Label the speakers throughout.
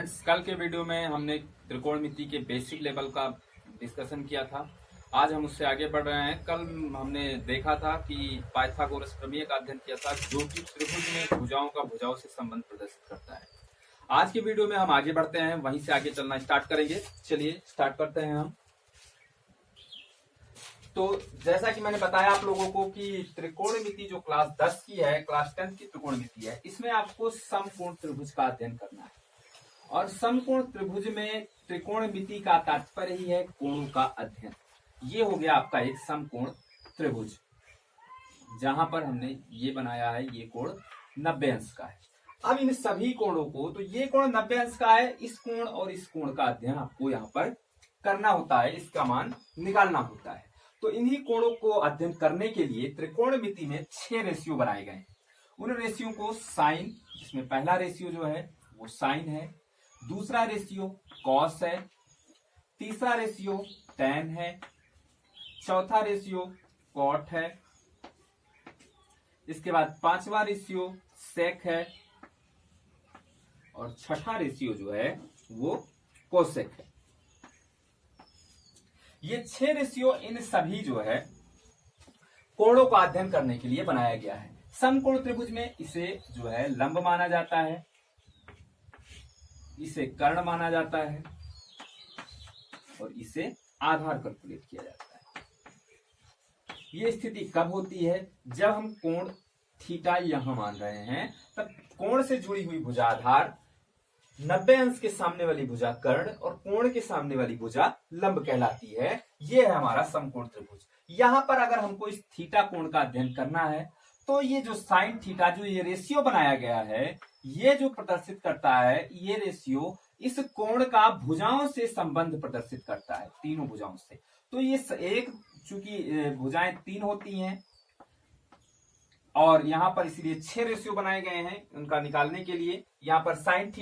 Speaker 1: Friends, कल के video में हमने त्रिकोणमिति के बेसिक लेवल का डिस्कशन किया था। आज हम उससे आगे बढ़ रहे हैं। कल हमने देखा था कि पाइथागोरस प्रमेय का अध्ययन किया था, जो कि त्रिभुज में भुजाओं का भुजाओं से संबंध प्रदर्शित करता है। आज के वीडियो में हम आगे बढ़ते हैं, वहीं से आगे चलना स्टार्ट करेंगे। चलिए स्टार्ट करते हैं हम। तो जैसा कि मैंने बताया आप लोगों को कि त्रिकोणमिति जो क्लास 10 की है, क्लास 10 की त्रिकोणमिति है, इसमें आपको समकोण त्रिभुज का अध्ययन करना है। और समकोण त्रिभुज में त्रिकोणमिति का तात्पर्य ही है कोणों का अध्ययन। ये हो गया आपका एक समकोण त्रिभुज, जहां पर हमने ये बनाया है, ये कोण 90 अंश का है। अब इन सभी कोणों को, तो ये कोण 90 अंश का है, इस कोण और इस कोण का अध्ययन आपको यहाँ पर करना होता है, इसका मान निकालना होता है। तो इन्हीं कोणों को अध्ययन करने के लिए त्रिकोणमिति में 6 रेशियो बनाए गए। उन रेशियो को साइन, जिसमें पहला रेशियो जो है वो साइन है, दूसरा रेशियो कॉस है, तीसरा रेशियो टैन है, चौथा रेशियो कॉट है, इसके बाद पांचवा रेशियो सेक है, और छठा रेशियो जो है वो कोसेक है। ये 6 रेशियो इन सभी जो है कोणों का अध्ययन करने के लिए बनाया गया है। समकोण त्रिभुज में इसे जो है लंब माना जाता है, इसे कर्ण माना जाता है, और इसे आधार कैलकुलेट किया जाता है। ये स्थिति कब होती है? जब हम कोण थीटा यहां मान रहे हैं, तब कोण से जुड़ी हुई भुजा आधार, 90 अंश के सामने वाली भुजा कर्ण और कोण के सामने वाली भुजा लंब कहलाती है। ये है हमारा समकोण त्रिभुज। यहां पर अगर हमको इस थीटा कोण का अध्ययन करना है, तो ये जो साइन थीटा, जो ये रेशियो बनाया गया है, ये जो प्रदर्शित करता है, ये रेशियो इस कोण का भुजाओं से संबंध प्रदर्शित करता है, तीनों भुजाओं से। तो ये एक, चूंकि भुजाएं 3 होती हैं, और यहां पर इसलिए 6 रेशियो बनाए गए हैं उनका निकालने के लिए। यहां पर साइन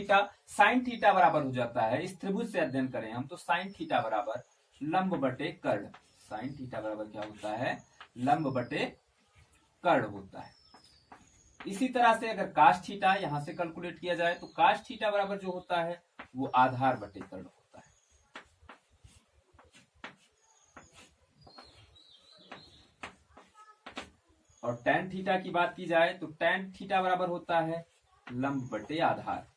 Speaker 1: थीटा बराबर हो जाता है, इस त्रिभुज से अध्ययन करें हम, तो साइन थीटा बराबर लंब बटे कर्ण। साइन थीटा बराबर क्या होता है? लंब बटे कर्ण होता है। इसी तरह से अगर काश थीटा यहां से कैलकुलेट किया जाए, तो काश थीटा बराबर जो होता है वो आधार बटे कर्ण होता है। और टैन थीटा की बात की जाए, तो टैन थीटा बराबर होता है लंब बटे आधार।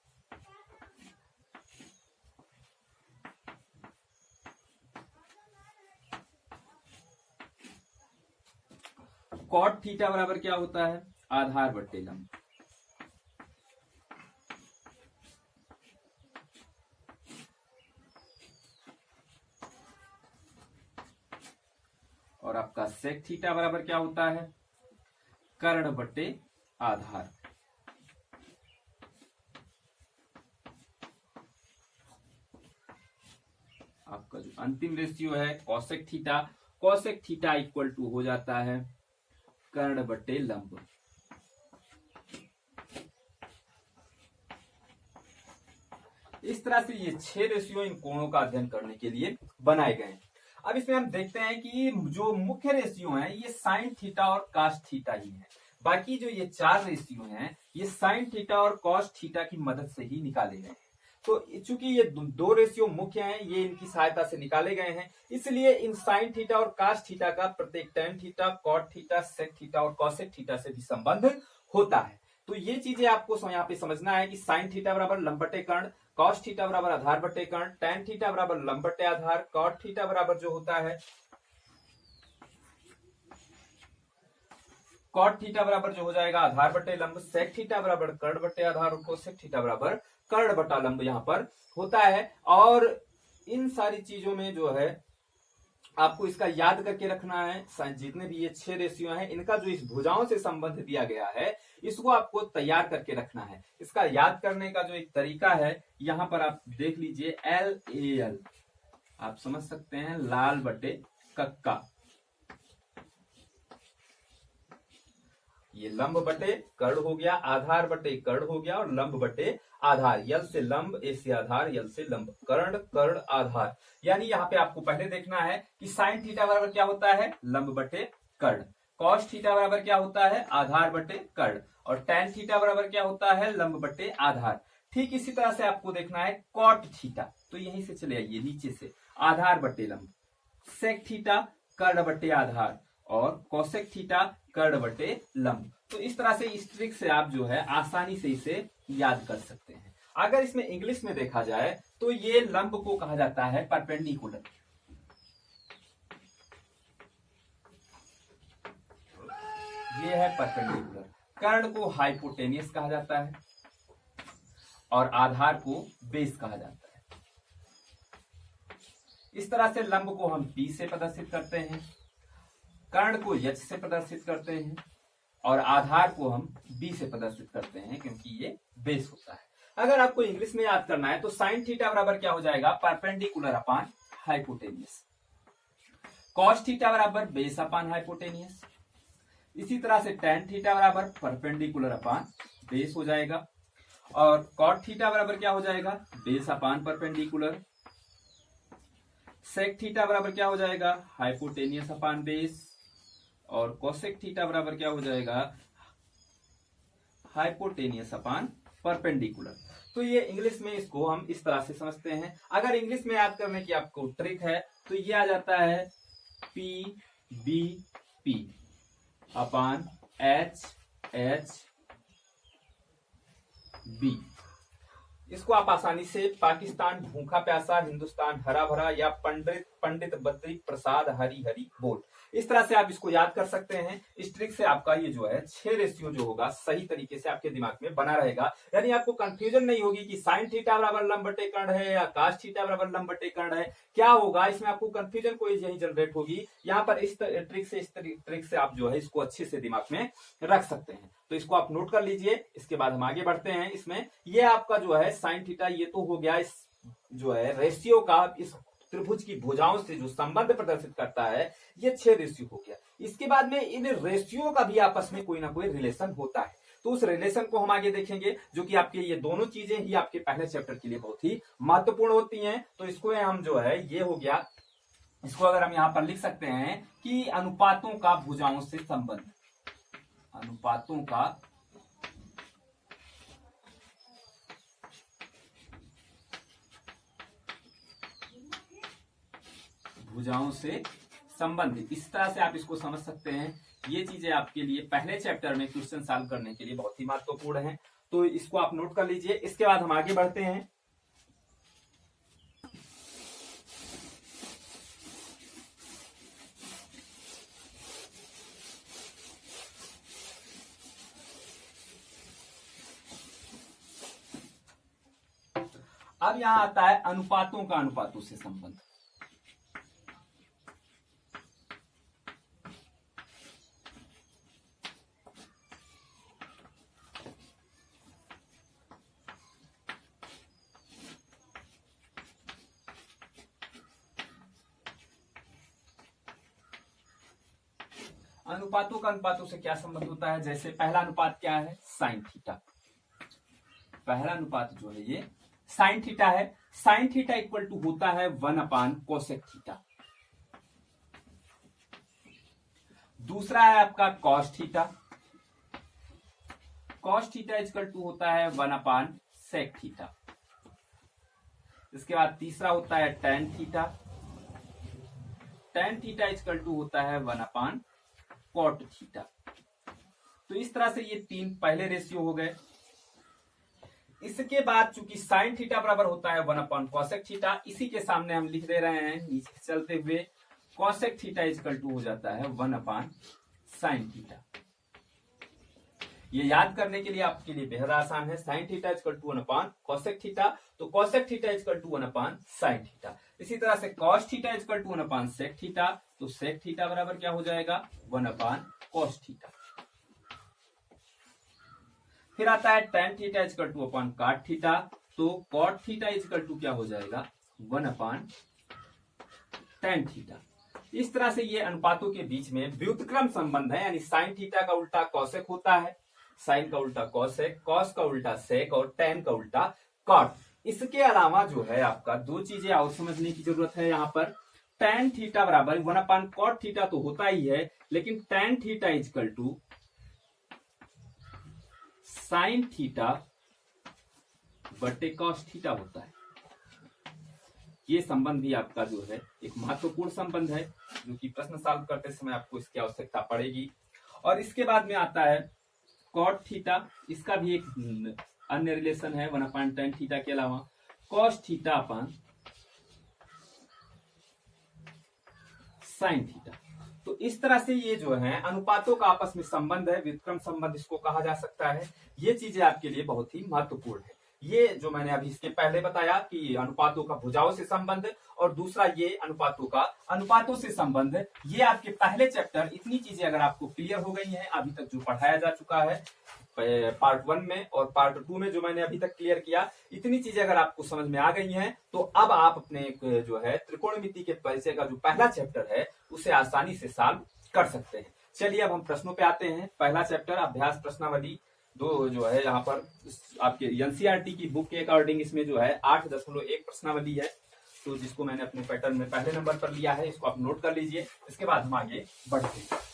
Speaker 1: कॉट थीटा बराबर क्या होता है? आधार बटे लंब। और आपका सेक थीटा बराबर क्या होता है? कर्ण बटे आधार। आपका जो अंतिम रेशियो है कॉसेक थीटा इक्वल टू हो जाता है कर्ण बटे लंब। इस तरह से ये 6 रेशियो इन कोणों का अध्ययन करने के लिए बनाए गए हैं। अब इसमें हम देखते हैं कि जो मुख्य रेशियो हैं ये साइन थीटा और कास थीटा ही है। बाकी जो ये 4 रेशियो हैं, ये साइन थीटा और कॉस थीटा की मदद से ही निकाले गए हैं। तो चूंकि ये 2 रेशियो मुख्य हैं, ये इनकी सहायता से निकाले गए हैं, इसलिए इन साइन थीटा और कास थीटा का प्रत्येक tan theta, cot theta, sec theta और कॉसेक थीटा से भी संबंध होता है। तो ये चीजें आपको यहाँ पे समझना है कि साइन थीटा बराबर लंब बटे कर्ण, कॉस थीटा बराबर आधार बटे कर्ण, टैन थीटा बराबर लंब बटे आधार, कॉट थीटा बराबर जो होता है, कॉट थीटा बराबर जो हो जाएगा आधार बटे लंब, सेक थीटा बराबर कर्ण बटे आधार, और कोसेक थीटा बराबर कर्ण बटा लंब यहाँ पर होता है। और इन सारी चीजों में जो है आपको इसका याद करके रखना है। जितने भी ये 6 रेशियो हैं, इनका जो इस भुजाओं से संबंध दिया गया है, इसको आपको तैयार करके रखना है। इसका याद करने का जो एक तरीका है, यहां पर आप देख लीजिए, LAL आप समझ सकते हैं, लाल बटे कक्का। ये लंब बटे कर्ण हो गया, आधार बटे कर्ण हो गया, और लंब बटे आधार। यल से लंब, ए से आधार, यल से लंब, कर्ण कर्ण आधार। यानी यहाँ पे आपको पहले देखना है कि साइन थीटा बराबर क्या होता है? लंब बटे कर्ण। कॉस थीटा बराबर क्या होता है? आधार बटे कर्ण। और टैन थीटा बराबर क्या होता है? लंब बटे आधार। ठीक इसी तरह से आपको देखना है कॉट थीटा, तो यहीं से चले आइए नीचे से, आधार बट्टे लंब, सेक थीटा कर्ण बट्टे आधार, और कोसेक थीटा कर्ण बट्टे लंब। तो इस तरह से इस ट्रिक से आप जो है आसानी से इसे याद कर सकते हैं। अगर इसमें इंग्लिश में देखा जाए तो ये लंब को कहा जाता है परपेंडिकुलर, ये है परपेंडिकुलर। कर्ण को हाइपोटेनियस कहा जाता है और आधार को बेस कहा जाता है। इस तरह से लंब को हम P से प्रदर्शित करते हैं, कर्ण को H से प्रदर्शित करते हैं और आधार को हम B से प्रदर्शित करते हैं क्योंकि ये बेस होता है। अगर आपको इंग्लिश में याद करना है तो साइन थीटा बराबर क्या हो जाएगा, perpendicular upon hypotenuse. Cos theta बराबर बेस अपान हाइपोटेनियस। इसी तरह से टेन थीटा बराबर परपेंडिकुलर अपान बेस हो जाएगा, और कॉट थीटा बराबर क्या हो जाएगा, base upon perpendicular. Sec theta बराबर क्या हो जाएगा, हाइपोटेनियस अपान बेस, और कोसेक थीटा बराबर क्या हो जाएगा, हाइपोटेनियस अपान परपेंडिकुलर। तो ये इंग्लिश में इसको हम इस तरह से समझते हैं। अगर इंग्लिश में याद करने की आपको ट्रिक है तो ये आ जाता है P B P upon H H B. इसको आप आसानी से पाकिस्तान भूखा प्यासा, हिंदुस्तान हरा भरा, या पंडित पंडित बद्री प्रसाद हरी हरी बोल, इस तरह से आप इसको याद कर सकते हैं। इस ट्रिक से आपका ये जो है 6 रेशियो जो होगा सही तरीके से आपके दिमाग में बना रहेगा। यानी आपको कंफ्यूजन नहीं होगी कि साइन थीटा बराबर लंब बटे कर्ण है या काश थीटा बराबर लंब बटे कर्ण है, क्या होगा इसमें आपको कंफ्यूजन कोई यही जनरेट होगी। यहाँ पर इस ट्रिक से आप जो है इसको अच्छे से दिमाग में रख सकते हैं। तो इसको आप नोट कर लीजिए। इसके बाद हम आगे बढ़ते हैं। इसमें ये आपका जो है साइन थीटा, ये तो हो गया इस जो है रेशियो का, इस त्रिभुज की भुजाओं से जो संबंध प्रदर्शित करता है, ये 6 रेशियो हो गया। इसके बाद में इन रेशियो का भी आपस में कोई ना कोई रिलेशन होता है, तो उस रिलेशन को हम आगे देखेंगे, जो कि आपके ये दोनों चीजें ही आपके पहले चैप्टर के लिए बहुत ही महत्वपूर्ण होती हैं। तो इसको हम जो है, ये हो गया, इसको अगर हम यहां पर लिख सकते हैं कि अनुपातों का भुजाओं से संबंध, अनुपातों का भुजाओं से संबंधित, इस तरह से आप इसको समझ सकते हैं। ये चीजें आपके लिए पहले चैप्टर में क्वेश्चन सॉल्व करने के लिए बहुत ही महत्वपूर्ण है, तो इसको आप नोट कर लीजिए। इसके बाद हम आगे बढ़ते हैं। अब यहां आता है अनुपातों का अनुपातों से संबंध। अनुपातों का अनुपातों से क्या संबंध होता है, जैसे पहला अनुपात क्या है, साइन थीटा। पहला अनुपात जो है ये साइन थीटा है। साइन थीटा इक्वल टू होता है 1 अपान कोसेक थीटा। दूसरा है आपका cos theta. Cos theta equal to होता है 1 अपान सेक थीटा। इसके बाद तीसरा होता है tan theta. Tan theta equal to होता है 1 अपान कॉट थीटा। तो इस तरह से ये 3 पहले रेशियो हो गए। इसके बाद चूंकि साइन थीटा बराबर होता है 1 अपॉन कॉसेक थीटा, इसी के सामने हम लिख दे रहे हैं नीचे चलते हुए, कॉसेक थीटा इक्वल टू हो जाता है 1 अपॉन साइन थीटा। ये याद करने के लिए आपके लिए बेहद आसान है। Sine theta equal to 1 upon cosec theta, तो cosec theta equal to 1 upon sine theta. इसी तरह से cos theta equal to 1 upon sec theta, तो सेक थीटा बराबर क्या हो जाएगा, 1 अपॉन कॉस थीटा। फिर आता है tan theta equal to upon cot theta, तो कॉट थीटा इक्वल टू क्या हो जाएगा, 1 अपॉन टेन थीटा। इस तरह से ये अनुपातों के बीच में व्युत्क्रम संबंध है, यानी साइन थीटा का उल्टा कॉसेक होता है, साइन का उल्टा कॉसेक, कॉस का उल्टा सेक और टेन का उल्टा कॉट। इसके अलावा जो है आपका 2 चीजें और समझने की जरूरत है। यहाँ पर टेन थीटा बराबर 1 अपॉन कॉट थीटा तो होता ही है, लेकिन tan theta equal to sine theta बटे कॉस थीटा होता है। ये संबंध भी आपका जो है एक महत्वपूर्ण संबंध है, जो कि प्रश्न सॉल्व करते समय आपको इसकी आवश्यकता पड़ेगी। और इसके बाद में आता है कॉट थीटा, इसका भी एक अन्य रिलेशन है 1/tan थीटा के अलावा कॉस थीटा अपन साइन थीटा। तो इस तरह से ये जो है अनुपातों का आपस में संबंध है, व्युत्क्रम संबंध इसको कहा जा सकता है। ये चीजें आपके लिए बहुत ही महत्वपूर्ण है। ये जो मैंने अभी इसके पहले बताया कि अनुपातों का भुजाओं से संबंध, और दूसरा ये अनुपातों से संबंध, ये आपके पहले चैप्टर इतनी चीजें अगर आपको क्लियर हो गई हैं अभी तक जो पढ़ाया जा चुका है पार्ट 1 में और पार्ट 2 में जो मैंने अभी तक क्लियर किया, इतनी चीजें अगर आपको समझ में आ गई हैं तो अब आप अपने जो है त्रिकोणमिति के परिचय का जो पहला चैप्टर है उसे आसानी से सॉल्व कर सकते हैं। चलिए अब हम प्रश्नों पे आते हैं। पहला चैप्टर अभ्यास प्रश्नावली 2 जो है यहाँ पर आपके एनसीईआरटी की बुक के अकॉर्डिंग इसमें जो है 8.1 प्रश्नावली है, तो जिसको मैंने अपने पैटर्न में पहले नंबर पर लिया है, इसको आप नोट कर लीजिए। इसके बाद हम आगे बढ़ते हैं।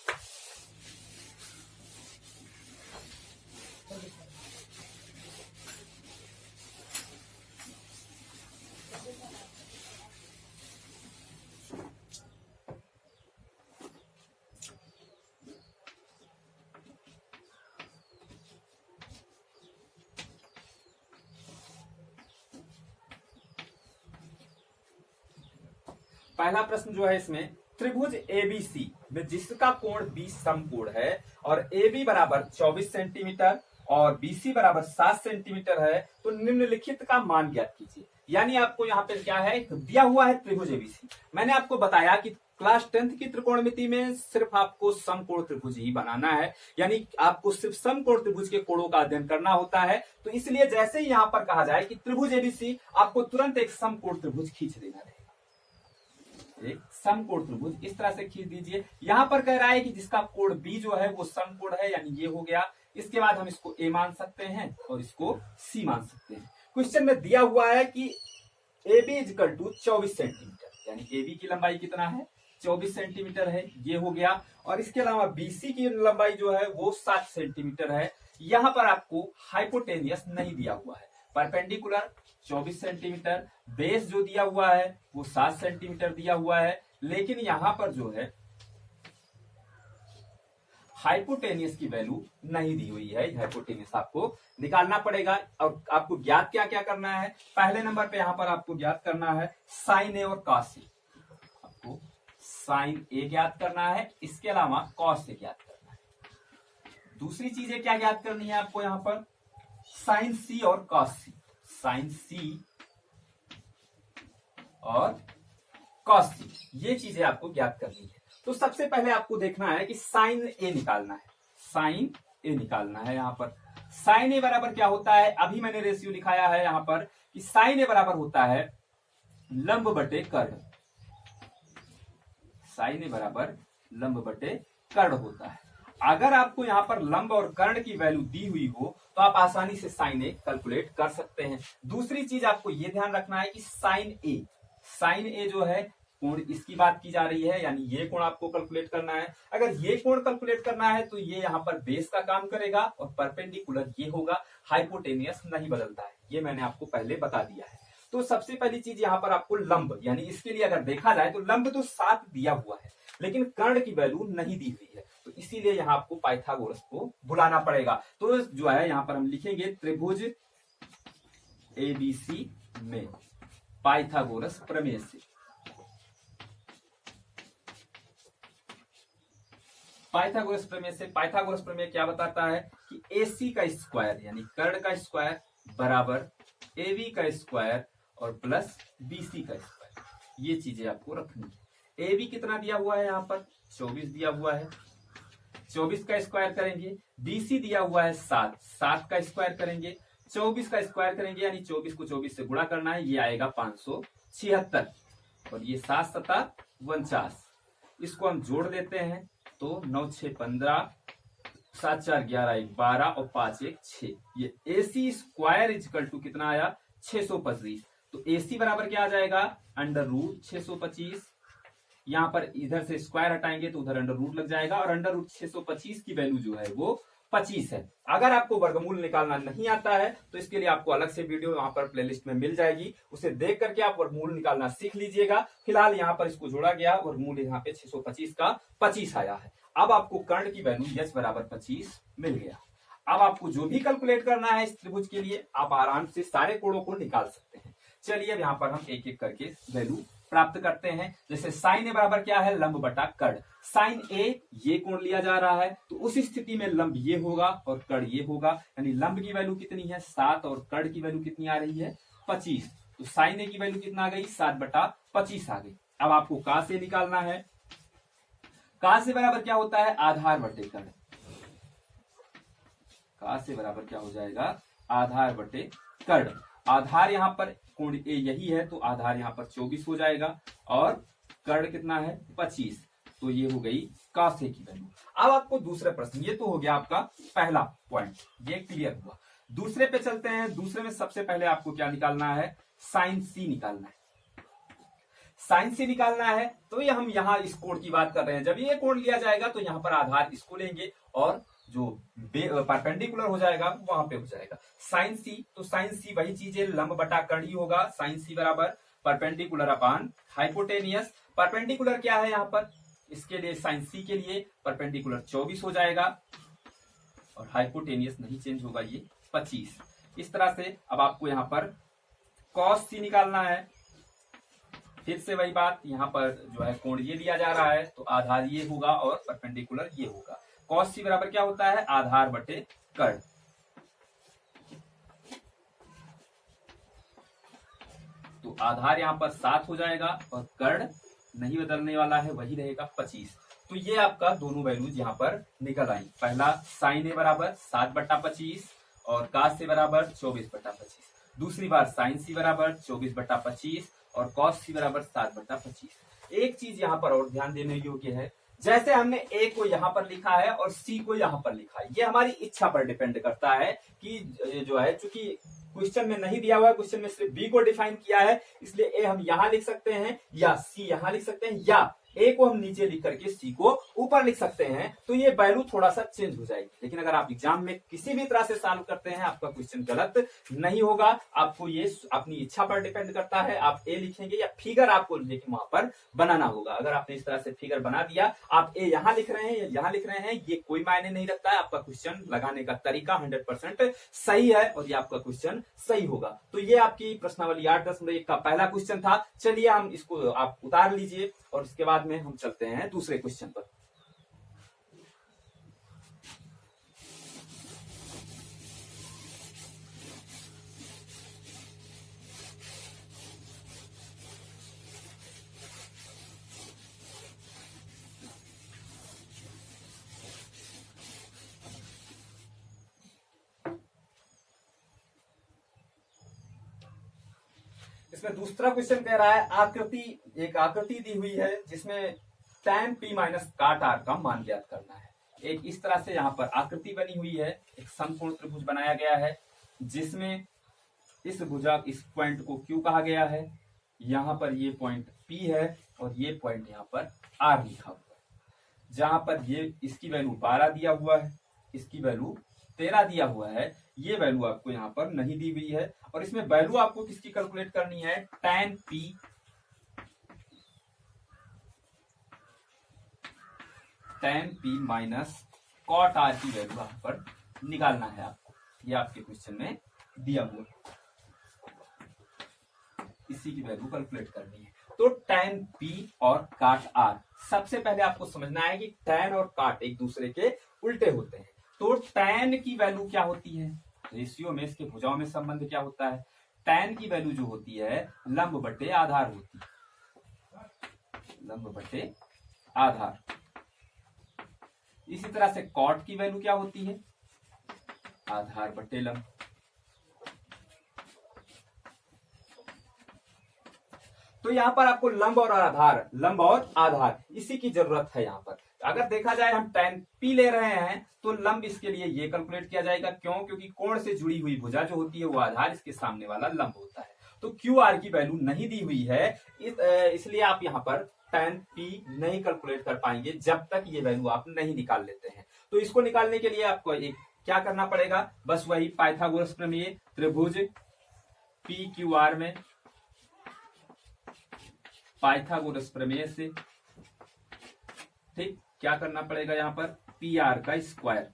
Speaker 1: पहला प्रश्न जो है इसमें त्रिभुज एबीसी में जिसका कोण 20 समकोण है और AB बराबर 24 सेंटीमीटर और BC बराबर 7 सेंटीमीटर है, तो निम्नलिखित का मान ज्ञात कीजिए। यानी आपको यहाँ पे क्या है, दिया हुआ है त्रिभुज एबीसी। मैंने आपको बताया कि क्लास 10th की त्रिकोणमिति में सिर्फ आपको समकोण त्रिभुज ही बनाना है, यानी आपको सिर्फ समकोण त्रिभुज के कोणों का अध्ययन करना होता है। तो इसलिए जैसे ही यहाँ पर कहा जाए कि त्रिभुज एबीसी, आपको तुरंत एक समकोण त्रिभुज खींच देना रहेगा। एक समकोण त्रिभुज इस तरह से खींच दीजिए। यहां पर कह रहा है कि जिसका कोण B जो है वो समकोण है, यानी ये हो गया। इसके बाद हम इसको A मान सकते हैं और इसको C मान सकते हैं। क्वेश्चन में दिया हुआ है कि AB इक्वल टू 24 सेंटीमीटर, यानी AB की लंबाई कितना है, 24 सेंटीमीटर है, ये हो गया। और इसके अलावा BC की लंबाई जो है वो 7 सेंटीमीटर है। यहां पर आपको हाइपोटेनियस नहीं दिया हुआ है। परपेंडिकुलर 24 सेंटीमीटर, बेस जो दिया हुआ है वो 7 सेंटीमीटर दिया हुआ है, लेकिन यहां पर जो है हाइपोटेनियस की वैल्यू नहीं दी हुई है। हाइपोटेनियस आपको निकालना पड़ेगा। और आपको ज्ञात क्या क्या करना है, पहले नंबर पे यहां पर आपको ज्ञात करना है साइन ए और कॉस ए। आपको साइन ए ज्ञात करना है, इसके अलावा कॉस ए ज्ञात करना है। दूसरी चीजें क्या ज्ञात करनी है आपको, यहां पर साइन सी और कॉस सी, साइन सी और कॉस सी, ये चीजें आपको ज्ञात करनी है। तो सबसे पहले आपको देखना है कि साइन ए निकालना है। साइन ए निकालना है। यहां पर साइन ए बराबर क्या होता है, अभी मैंने रेशियो लिखाया है यहां पर कि साइन ए बराबर होता है लंब बटे कर्ण। साइन ए बराबर लंब बटे कर्ण होता है। अगर आपको यहां पर लंब और कर्ण की वैल्यू दी हुई हो तो आप आसानी से साइन ए कैलकुलेट कर सकते हैं। दूसरी चीज आपको यह ध्यान रखना है कि साइन ए जो है कोण, इसकी बात की जा रही है, यानी ये कोण आपको कैलकुलेट करना है। अगर ये कोण कैलकुलेट करना है तो ये यहाँ पर बेस का काम करेगा और परपेंडिकुलर ये होगा। हाइपोटेनियस नहीं बदलता है, ये मैंने आपको पहले बता दिया है। तो सबसे पहली चीज यहाँ पर आपको लंब, यानी इसके लिए अगर देखा जाए तो लंब तो 7 दिया हुआ है, लेकिन कर्ण की वैल्यू नहीं दी हुई है, तो इसीलिए यहाँ आपको पाइथागोरस को बुलाना पड़ेगा। तो जो है यहाँ पर हम लिखेंगे त्रिभुज एबीसी में पाइथागोरस प्रमेय से। पाइथागोरस प्रमेय से, पाइथागोरस प्रमेय क्या बताता है कि AC का स्क्वायर यानी कर्ण का स्क्वायर बराबर AB का स्क्वायर और प्लस BC का स्क्वायर, ये चीजें आपको रखनी है। AB कितना दिया हुआ है, यहाँ पर 24 दिया हुआ है, 24 का स्क्वायर करेंगे। BC दिया हुआ है 7, 7 का स्क्वायर करेंगे, 24 का स्क्वायर करेंगे, यानी 24 को 24 से गुणा करना है, ये आएगा 576 और ये 7 7 49। इसको हम जोड़ देते हैं तो 9 6 15, 7 4 11 1 12 और 5 1 6। ये AC स्क्वायर इक्वल टू कितना आया, 625। तो AC बराबर क्या आ जाएगा, अंडर रूट 625। यहाँ पर इधर से स्क्वायर हटाएंगे तो उधर अंडर रूट लग जाएगा और अंडर रूट 625 की वैल्यू जो है वो 25 है। अगर आपको वर्गमूल निकालना नहीं आता है तो इसके लिए आपको अलग से वीडियो वहां पर प्लेलिस्ट में मिल जाएगी, उसे देख करके आप वर्गमूल निकालना सीख लीजिएगा। फिलहाल यहाँ पर इसको जोड़ा गया, वर्गमूल यहाँ पे 625 का 25 आया है। अब आपको कर्ण की वैल्यू h बराबर 25 मिल गया। अब आपको जो भी कैलकुलेट करना है इस त्रिभुज के लिए आप आराम से सारे कोणों को निकाल सकते हैं। चलिए अब यहाँ पर हम एक एक करके वैल्यू प्राप्त करते हैं। जैसे साइन ए बराबर क्या है, लंब बटा कर्ण। साइन ए ये कोण लिया जा रहा है तो उस स्थिति में लंब ये होगा और कर्ण ये होगा, यानी लंब की वैल्यू कितनी है 7 और कर्ण की वैल्यू कितनी आ रही है 25। तो साइन ए की वैल्यू कितना आ गई 7 बटा 25 आ गई। अब आपको का से निकालना है। का से बराबर क्या होता है, आधार बटे कर्ण। का से बराबर क्या हो जाएगा, आधार बटे कर्ण। आधार यहाँ पर कोण ए यही है तो आधार यहाँ पर 24 हो जाएगा और कर्ण कितना है 25, तो ये हो गई का से की वैल्यू। अब आपको दूसरा प्रश्न, ये तो हो गया आपका पहला पॉइंट, ये क्लियर हुआ। दूसरे पे चलते हैं। दूसरे में सबसे पहले आपको क्या निकालना है, साइन सी निकालना है। साइन सी निकालना है तो ये हम यहाँ इस कोण की बात कर रहे हैं। जब ये कोण लिया जाएगा तो यहाँ पर आधार इसको लेंगे और जो परपेंडिकुलर हो जाएगा वहां पे हो जाएगा साइन सी। तो साइन सी वही चीज है, लंब बटा कर्ण ही होगा। साइन सी बराबर परपेंडिकुलर अपान हाइपोटेनियस। परपेंडिकुलर क्या है यहाँ पर, इसके लिए साइन सी के लिए परपेंडिकुलर 24 हो जाएगा और हाइपोटेनियस नहीं चेंज होगा, ये 25। इस तरह से अब आपको यहाँ पर कॉस सी निकालना है। फिर से वही बात, यहाँ पर जो है कोण ये दिया जा रहा है तो आधार ये होगा और परपेंडिकुलर ये होगा। कॉस सी बराबर क्या होता है, आधार बटे कर्ण। तो आधार यहाँ पर 7 हो जाएगा और कर्ण नहीं बदलने वाला है, वही रहेगा 25। तो ये आपका दोनों वैल्यूज यहाँ पर निकल आई। पहला साइन ए बराबर 7 बटा 25 और कास से बराबर 24 बटा 25। दूसरी बार साइन सी बराबर 24 बटा 25 और कॉस सी बराबर 7 बटा 25। एक चीज यहाँ पर और ध्यान देने योग्य है, जैसे हमने ए को यहाँ पर लिखा है और सी को यहाँ पर लिखा है, ये हमारी इच्छा पर डिपेंड करता है कि जो है, चूंकि क्वेश्चन में नहीं दिया हुआ है, क्वेश्चन में सिर्फ बी को डिफाइन किया है, इसलिए ए हम यहाँ लिख सकते हैं या सी यहाँ लिख सकते हैं या ए को हम नीचे लिख करके सी को ऊपर लिख सकते हैं। तो ये वैल्यू थोड़ा सा चेंज हो जाएगी। लेकिन अगर आप एग्जाम में किसी भी तरह से सॉल्व करते हैं आपका क्वेश्चन गलत नहीं होगा। आपको ये अपनी इच्छा पर डिपेंड करता है, आप ए लिखेंगे या फिगर आपको लेकिन वहां पर बनाना होगा। अगर आपने इस तरह से फिगर बना दिया, आप ए यहाँ लिख रहे हैं या यहाँ लिख रहे हैं, ये कोई मायने नहीं रखता है। आपका क्वेश्चन लगाने का तरीका 100% सही है और ये आपका क्वेश्चन सही होगा। तो ये आपकी प्रश्नावली 8.1 का पहला क्वेश्चन था। चलिए हम इसको आप उतार लीजिए और उसके बाद में हम चलते हैं दूसरे क्वेश्चन पर। इसमें दूसरा क्वेश्चन कह रहा है एक आकृति दी हुई है जिसमें tan p माइनस काट r का मान ज्ञात करना है। एक इस तरह से यहाँ पर आकृति बनी हुई है, एक समकोण त्रिभुज बनाया गया है जिसमें इस भुजा इस पॉइंट को Q कहा गया है, यहाँ पर ये पॉइंट P है और ये पॉइंट यहाँ पर R लिखा हुआ है। जहां पर ये इसकी वैल्यू 12 दिया हुआ है, इसकी वैल्यू 13 दिया हुआ है, ये वैल्यू आपको यहाँ पर नहीं दी हुई है। और इसमें वैल्यू आपको किसकी कैलकुलेट करनी है, tan p minus cot r की वैल्यू यहाँ पर निकालना है आपको। ये आपके क्वेश्चन में दिया हुआ, इसी की वैल्यू कैलकुलेट करनी है। तो tan p और cot r, सबसे पहले आपको समझना है कि tan और cot एक दूसरे के उल्टे होते हैं। तो tan की वैल्यू क्या होती है, रेशियो में इसके भुजाओं में संबंध क्या होता है, tan की वैल्यू जो होती है लंब बटे आधार होती है, लंब बटे आधार। इसी तरह से cot की वैल्यू क्या होती है, आधार बटे लंब। तो यहाँ पर आपको लंब और आधार इसी की जरूरत है। यहाँ पर अगर देखा जाए हम tan p ले रहे हैं तो लंब इसके लिए ये कैलकुलेट किया जाएगा, क्यों, क्योंकि कोण से जुड़ी हुई भुजा जो होती है वो आधार, इसके सामने वाला लंब होता है। तो क्यू आर की वैल्यू नहीं दी हुई है, इसलिए आप यहाँ पर tan p नहीं कैलकुलेट कर पाएंगे जब तक ये वैल्यू आप नहीं निकाल लेते हैं। तो इसको निकालने के लिए आपको एक क्या करना पड़ेगा, बस वही पाइथागोरस प्रमेय, त्रिभुज पी क्यू आर में पाइथागोरस प्रमेय से, ठीक, क्या करना पड़ेगा यहाँ पर, पी आर का square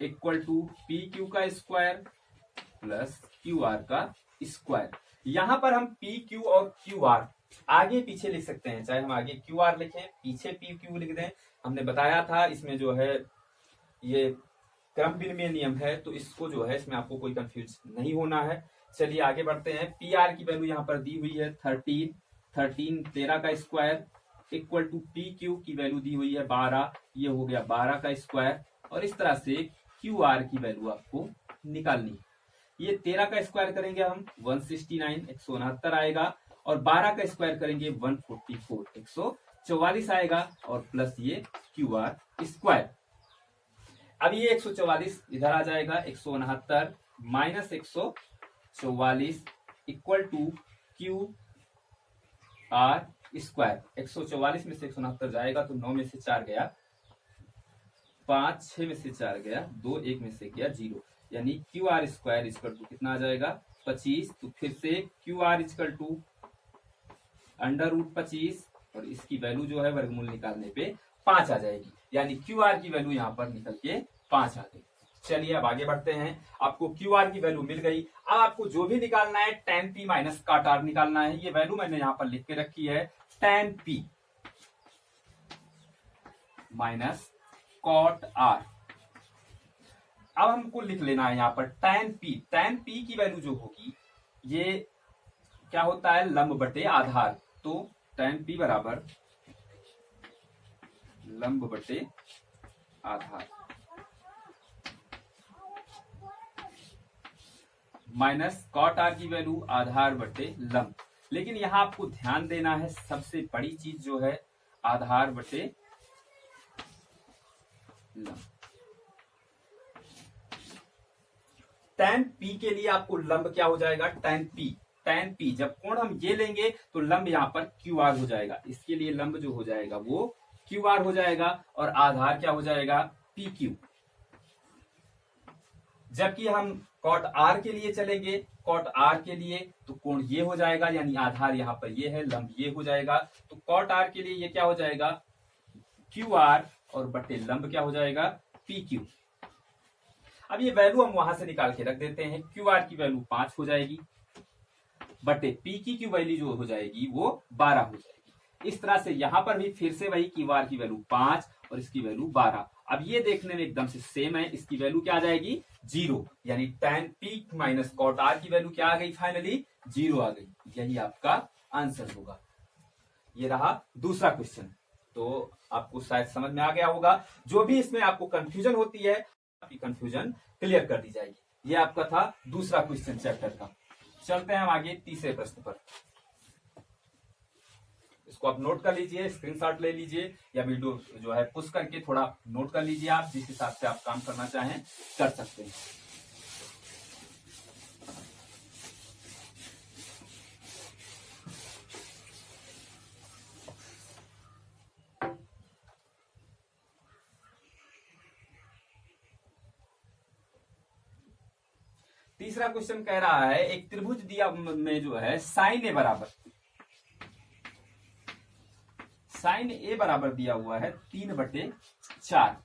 Speaker 1: equal to P Q का स्क्वायर प्लस क्यू आर का स्क्वायर। यहां पर हम पी क्यू और क्यू आर आगे पीछे लिख सकते हैं, चाहे हम आगे क्यू आर लिखें पीछे पी क्यू लिख दें। हमने बताया था इसमें जो है ये क्रम विनिमय नियम है, तो इसको जो है इसमें आपको कोई कंफ्यूज नहीं होना है। चलिए आगे बढ़ते हैं। पी आर की वैल्यू यहाँ पर दी हुई है 13 का square equal to P Q की वैल्यू दी हुई है 12, ये हो गया 12 का स्क्वायर। और इस तरह से क्यू आर की वैल्यू आपको निकालनी है। ये 13 का स्क्वायर करेंगे हम 169 169 आएगा, और 12 का स्क्वायर करेंगे 144 144 आएगा, और प्लस ये क्यू आर स्क्वायर। अब ये 144 इधर आ जाएगा, 169 minus 144 equal to Q R square. 144 में से 169 जाएगा तो 9 में से 4 गया 5, 6 में से 4 गया 2, 1 में से गया 0, यानी Q R square equal to कितना आ जाएगा 25। तो फिर से Q R equal to under root 25, और इसकी वैल्यू जो है वर्गमूल निकालने पे 5 आ जाएगी, यानी क्यू आर की वैल्यू यहाँ पर निकल के 5 आ गई। चलिए अब आगे बढ़ते हैं। आपको क्यू आर की वैल्यू मिल गई। अब आपको जो भी निकालना है tan p minus cot r निकालना है। ये वैल्यू मैंने यहाँ पर लिख के रखी है, tan p minus cot r। अब हमको लिख लेना है यहाँ पर tan p की वैल्यू जो होगी ये क्या होता है, लंब बटे आधार। तो tan p बराबर लंब बटे आधार माइनस cot r की वैल्यू आधार बटे लंब। लेकिन यहां आपको ध्यान देना है, सबसे बड़ी चीज जो है आधार बटे लंब। tan p के लिए आपको लंब क्या हो जाएगा, tan p जब कोण हम ये लेंगे तो लंब यहाँ पर क्यू आर हो जाएगा। इसके लिए लंब जो हो जाएगा वो क्यू आर हो जाएगा, और आधार क्या हो जाएगा पी क्यू। जबकि हम cot r के लिए चलेंगे, cot r के लिए तो कोण ये हो जाएगा, यानी आधार यहाँ पर ये है, लंब ये हो जाएगा। तो cot r के लिए ये क्या हो जाएगा क्यू आर, और बटे लंब क्या हो जाएगा पी क्यू। अब ये वैल्यू हम वहां से निकाल के रख देते हैं। क्यू आर की वैल्यू 5 हो जाएगी, बटे पी की वैल्यू जो हो जाएगी वो 12 हो जाएगी। इस तरह से यहां पर भी फिर से वही क्यू आर की वैल्यू 5 और इसकी वैल्यू 12। अब ये देखने में एकदम से सेम है, इसकी वैल्यू क्या आ जाएगी 0, यानी tan p minus cot r की वैल्यू क्या आ गई, फाइनली 0 आ गई। यही आपका आंसर होगा। ये रहा दूसरा क्वेश्चन। तो आपको शायद समझ में आ गया होगा। जो भी इसमें आपको कंफ्यूजन होती है आपकी कंफ्यूजन क्लियर कर दी जाएगी। ये आपका था दूसरा क्वेश्चन चैप्टर का। चलते हैं हम आगे तीसरे प्रश्न पर। इसको आप नोट कर लीजिए, स्क्रीनशॉट ले लीजिए, या वीडियो जो है पुश करके थोड़ा नोट कर लीजिए। आप जिस हिसाब से आप काम करना चाहें कर सकते हैं। तीसरा क्वेश्चन कह रहा है एक त्रिभुज दिया में जो है साइन ए बराबर दिया हुआ है 3/4।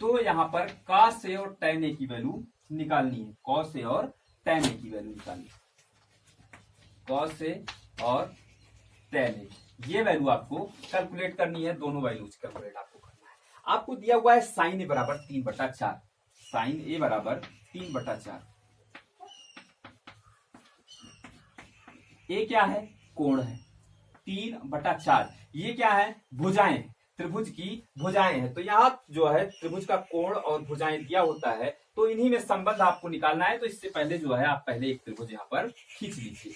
Speaker 1: तो यहां पर cos ए और tan ए की वैल्यू निकालनी है। cos ए और tan ए की वैल्यू निकालनी है। cos ए और tan ए ये वैल्यू आपको कैलकुलेट करनी है। दोनों वैल्यूज कैलकुलेट आपको करना है। आपको दिया हुआ है साइन ए बराबर 3/4। साइन ए बराबर 3/4। ए क्या है, कोण है। 3/4 ये क्या है, भुजाएं, त्रिभुज की भुजाएं हैं। तो यहाँ जो है त्रिभुज का कोण और भुजाएं दिया होता है, तो इन्हीं में संबंध आपको निकालना है। तो इससे पहले जो है आप पहले एक त्रिभुज यहाँ पर खींच लीजिए,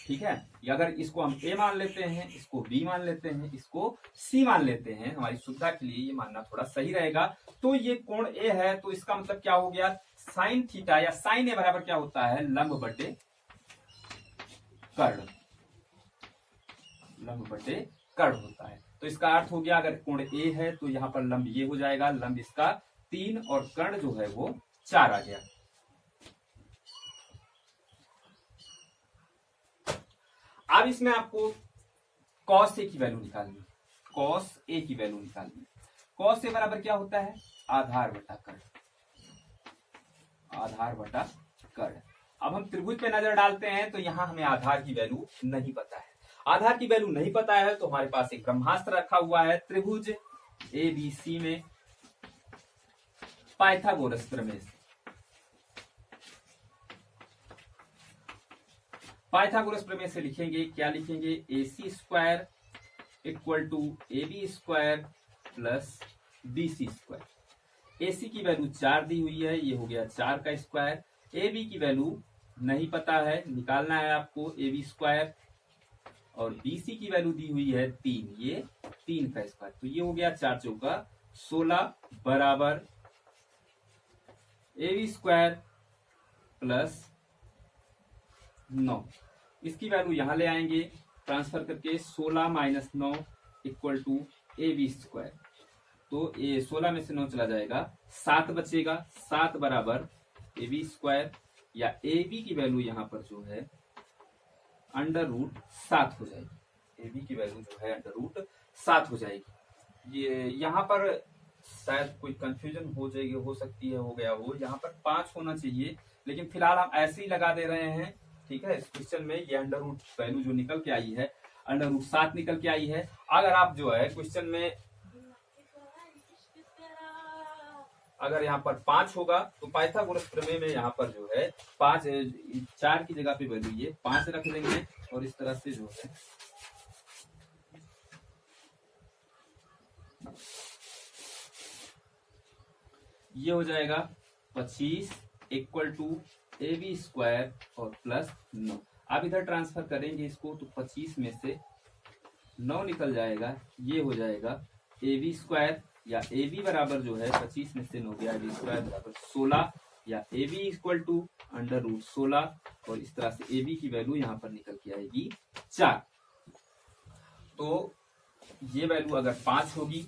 Speaker 1: ठीक है। अगर इसको हम ए मान लेते हैं, इसको बी मान लेते हैं, इसको सी मान लेते हैं, हमारी सुविधा के लिए ये मानना थोड़ा सही रहेगा। तो ये कोण ए है, तो इसका मतलब क्या हो गया, साइन थीटा या साइन ए बराबर क्या होता है, लंब बटे कर्ण। लंब बटे कर्ण होता है। तो इसका अर्थ हो गया, अगर कोण ए है तो यहाँ पर लंब ये हो जाएगा, लंब इसका 3 और कर्ण जो है वो 4 आ गया। अब इसमें आपको cos A की वैल्यू निकालनी है, cos A की वैल्यू निकालनी है। cos A बराबर क्या होता है, आधार बटा कर्ण, आधार बटा कर्ण। अब हम त्रिभुज पे नजर डालते हैं तो यहां हमें आधार की वैल्यू नहीं पता है। आधार की वैल्यू नहीं पता है तो हमारे पास एक ब्रह्मास्त्र रखा हुआ है त्रिभुज ABC में पाइथागोरस प्रमेय से। पाइथागोरस प्रमेय से लिखेंगे, क्या लिखेंगे, AC square equal to AB square plus BC square. AC की वैल्यू 4 दी हुई है, ये हो गया 4 का स्क्वायर। AB की वैल्यू नहीं पता है, निकालना है आपको AB स्क्वायर, और BC की वैल्यू दी हुई है 3, ये 3 का स्क्वायर। तो ये हो गया 4 चौका 16 बराबर AB स्क्वायर प्लस 9। इसकी वैल्यू यहां ले आएंगे ट्रांसफर करके, 16 minus 9 equal to AB square. तो ये 16 में से 9 चला जाएगा, 7 बचेगा, 7 बराबर AB स्क्वायर, या AB की वैल्यू यहाँ पर जो है √7 हो जाएगी। AB की वैल्यू जो है √7 हो जाएगी। ये यहाँ पर शायद कोई कंफ्यूजन हो जाएगी, हो सकती है, हो गया हो, यहाँ पर 5 होना चाहिए, लेकिन फिलहाल हम ऐसे ही लगा दे रहे हैं। ठीक है, इस क्वेश्चन में ये √ वैल्यू जो निकल के आई है √7 निकल के आई है। अगर आप जो है क्वेश्चन में अगर यहाँ पर 5 होगा तो पाइथागोरस प्रमेय में यहाँ पर जो है 5, 4 की जगह पे वैल्यू ये 5 रख देंगे, और इस तरह से जो है ये हो जाएगा 25 इक्वल टू AB स्क्वायर और प्लस 9। आप इधर ट्रांसफर करेंगे इसको तो 25 में से 9 निकल जाएगा, ये हो जाएगा AB स्क्वायर, या AB बराबर जो है 25 में से 9 गया, AB स्क्वायर बराबर 16, या AB इक्वल टू √16, और इस तरह से AB की वैल्यू यहाँ पर निकल के आएगी 4। तो ये वैल्यू अगर 5 होगी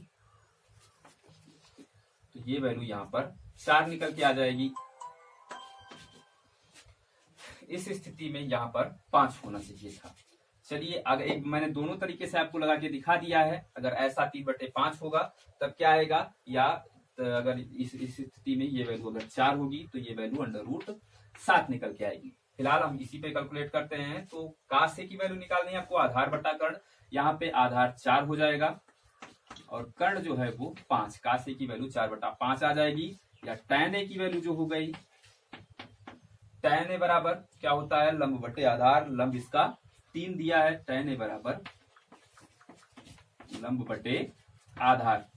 Speaker 1: तो ये वैल्यू यहाँ पर 4 निकल के आ जाएगी। इस स्थिति में यहाँ पर 5 होना चाहिए था। चलिए, अगर एक मैंने दोनों तरीके से आपको लगा के दिखा दिया है। अगर ऐसा 3/5 होगा तब क्या आएगा, या अगर इस स्थिति में ये वैल्यू अगर 4 होगी तो ये वैल्यू √7 निकल के आएगी। फिलहाल हम इसी पे कैलकुलेट करते हैं। तो cos A की वैल्यू निकालनी है आपको, आधार बटा कर्ण। यहाँ पे आधार 4 हो जाएगा और कर्ण जो है वो 5। cos A की वैल्यू 4/5 आ जाएगी, या tan A की वैल्यू जो हो गई, tan A बराबर क्या होता है, लंब बटे आधार। लंब इसका 3 दिया है, tan A बराबर लंब बटे आधार।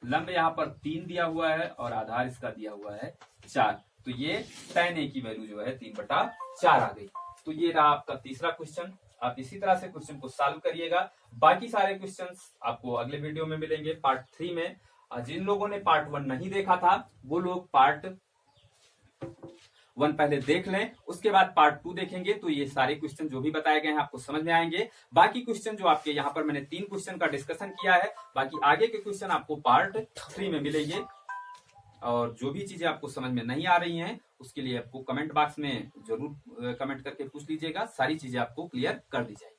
Speaker 1: लंब यहाँ पर 3 दिया हुआ है और आधार इसका दिया हुआ है 4। तो ये tan A की वैल्यू जो है 3/4 आ गई। तो ये रहा आपका तीसरा क्वेश्चन। आप इसी तरह से क्वेश्चन को सॉल्व करिएगा। बाकी सारे क्वेश्चंस आपको अगले वीडियो में मिलेंगे, पार्ट 3 में। जिन लोगों ने पार्ट 1 नहीं देखा था वो लोग पार्ट 1 पहले देख लें, उसके बाद पार्ट 2 देखेंगे तो ये सारे क्वेश्चन जो भी बताए गए हैं आपको समझ में आएंगे। बाकी क्वेश्चन जो आपके यहाँ पर मैंने 3 क्वेश्चन का डिस्कशन किया है, बाकी आगे के क्वेश्चन आपको पार्ट 3 में मिलेंगे। और जो भी चीजें आपको समझ में नहीं आ रही हैं उसके लिए आपको कमेंट बॉक्स में जरूर कमेंट करके पूछ लीजिएगा, सारी चीजें आपको क्लियर कर दी जाएगी।